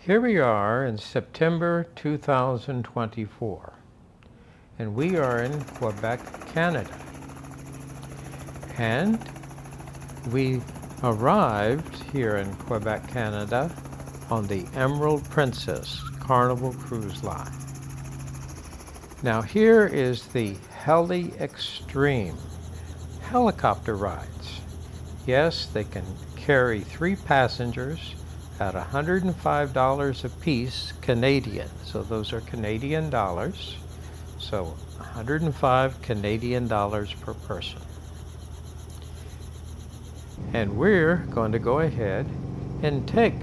Here we are in September 2024, and we are in Quebec, Canada. And we arrived here in Quebec, Canada on the Emerald Princess Carnival Cruise Line. Now here is the Heli-XTREME helicopter rides. Yes, they can carry 3 passengers at $105 a piece Canadian. So those are Canadian dollars. So 105 Canadian dollars per person. And we're going to go ahead and take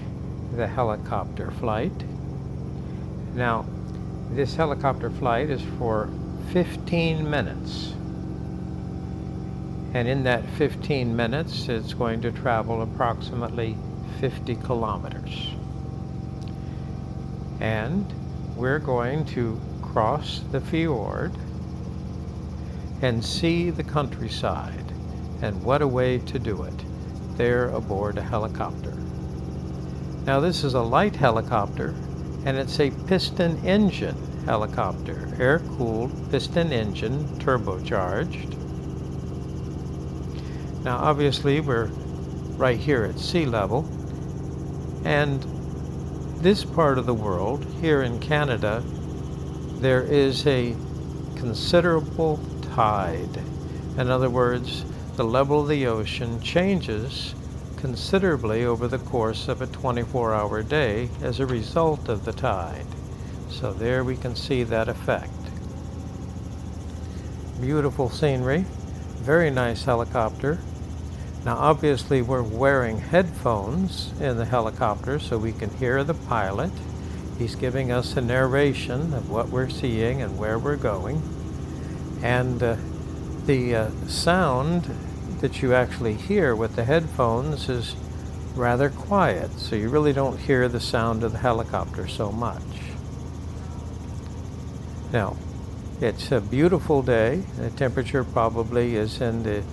the helicopter flight. Now, this helicopter flight is for 15 minutes. And in that 15 minutes, it's going to travel approximately 50 kilometers. And we're going to cross the fjord and see the countryside. And what a way to do it, there aboard a helicopter. Now this is a light helicopter, and it's a piston engine helicopter, air-cooled piston engine, turbocharged. Now obviously we're right here at sea level, and this part of the world, here in Canada, there is a considerable tide. In other words, the level of the ocean changes considerably over the course of a 24-hour day as a result of the tide. So there we can see that effect. Beautiful scenery, very nice helicopter. Now obviously we're wearing headphones in the helicopter so we can hear the pilot. He's giving us a narration of what we're seeing and where we're going. And the sound that you actually hear with the headphones is rather quiet, so you really don't hear the sound of the helicopter so much. Now, it's a beautiful day. The temperature probably is in the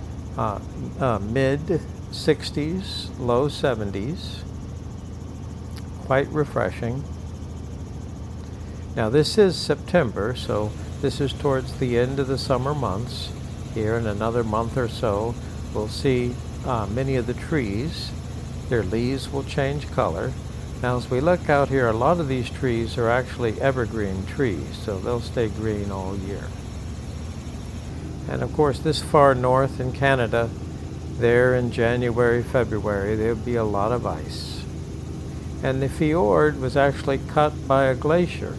mid 60s, low 70s. Quite refreshing. Now this is September, so this is towards the end of the summer months. Here in another month or so, we'll see many of the trees. Their leaves will change color. Now as we look out here, a lot of these trees are actually evergreen trees, so they'll stay green all year. And of course, this far north in Canada, there in January, February, there'll be a lot of ice. And the fjord was actually cut by a glacier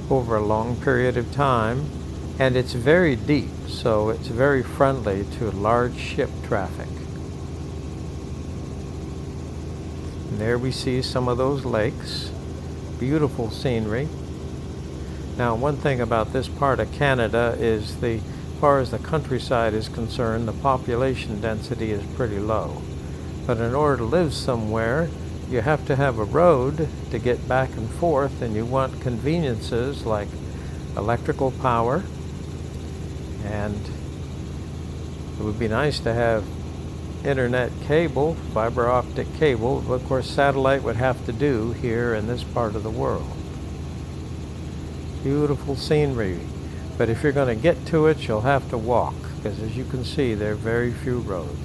over a long period of time, and it's very deep, so it's very friendly to large ship traffic. And there we see some of those lakes. Beautiful scenery. Now, one thing about this part of Canada is as far as the countryside is concerned, the population density is pretty low. But in order to live somewhere, you have to have a road to get back and forth, and you want conveniences like electrical power, and it would be nice to have internet cable, fiber optic cable, but of course satellite would have to do here in this part of the world. Beautiful scenery, but if you're going to get to it, you'll have to walk, because as you can see, there are very few roads.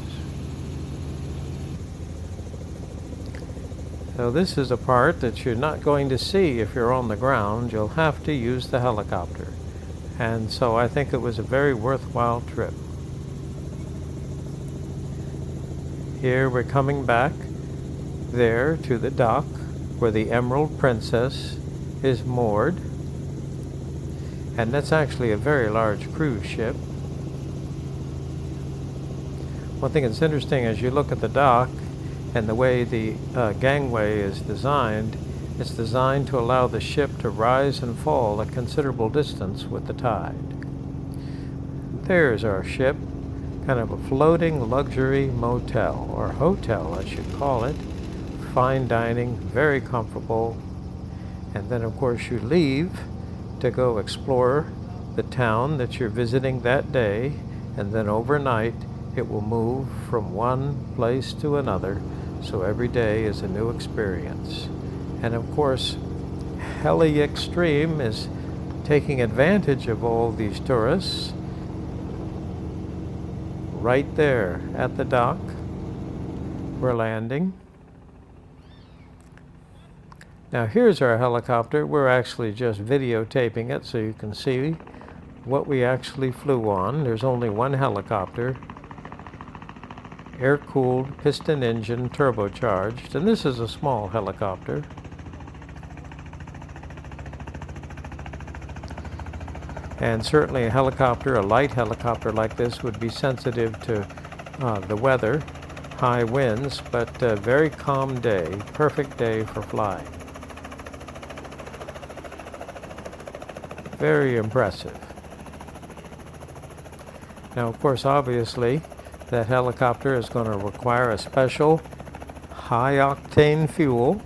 So this is a part that you're not going to see if you're on the ground. You'll have to use the helicopter. And so I think it was a very worthwhile trip. Here we're coming back there to the dock where the Emerald Princess is moored. And that's actually a very large cruise ship. One thing that's interesting as you look at the dock and the way the gangway is designed, it's designed to allow the ship to rise and fall a considerable distance with the tide. There's our ship, kind of a floating luxury motel, or hotel I should call it. Fine dining, very comfortable. And then of course you leave to go explore the town that you're visiting that day, and then overnight it will move from one place to another So every day is a new experience. And of course, Heli-XTREME is taking advantage of all these tourists right there at the dock. We're landing. Now here's our helicopter. We're actually just videotaping it so you can see what we actually flew on. There's only one helicopter, air-cooled, piston engine, turbocharged, and this is a small helicopter. And certainly a helicopter, a light helicopter like this, would be sensitive to the weather, high winds, but a very calm day, perfect day for flying. Very impressive. Now, of course, obviously, that helicopter is going to require a special high-octane fuel.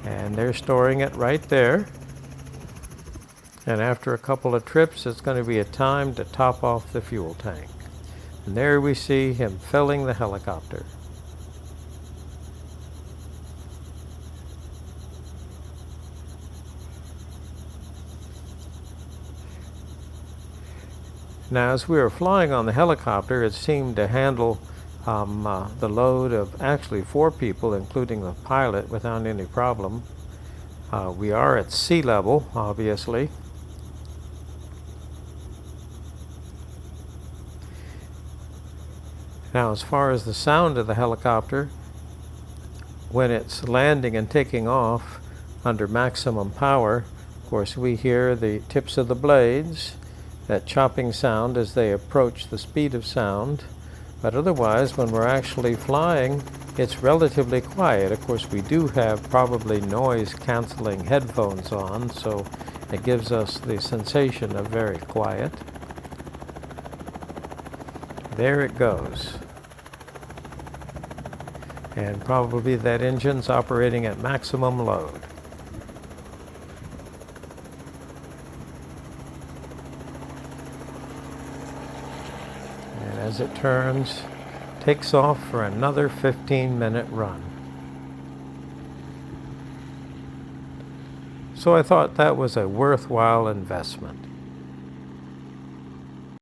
And they're storing it right there. And after a couple of trips, it's going to be a time to top off the fuel tank. And there we see him filling the helicopter. Now, as we were flying on the helicopter, it seemed to handle the load of actually 4 people, including the pilot, without any problem. We are at sea level, obviously. Now, as far as the sound of the helicopter, when it's landing and taking off under maximum power, of course, we hear the tips of the blades, that chopping sound as they approach the speed of sound. But otherwise, when we're actually flying, it's relatively quiet. Of course, we do have probably noise-canceling headphones on, so it gives us the sensation of very quiet. There it goes. And probably that engine's operating at maximum load. And as it turns, takes off for another 15-minute run. So I thought that was a worthwhile investment.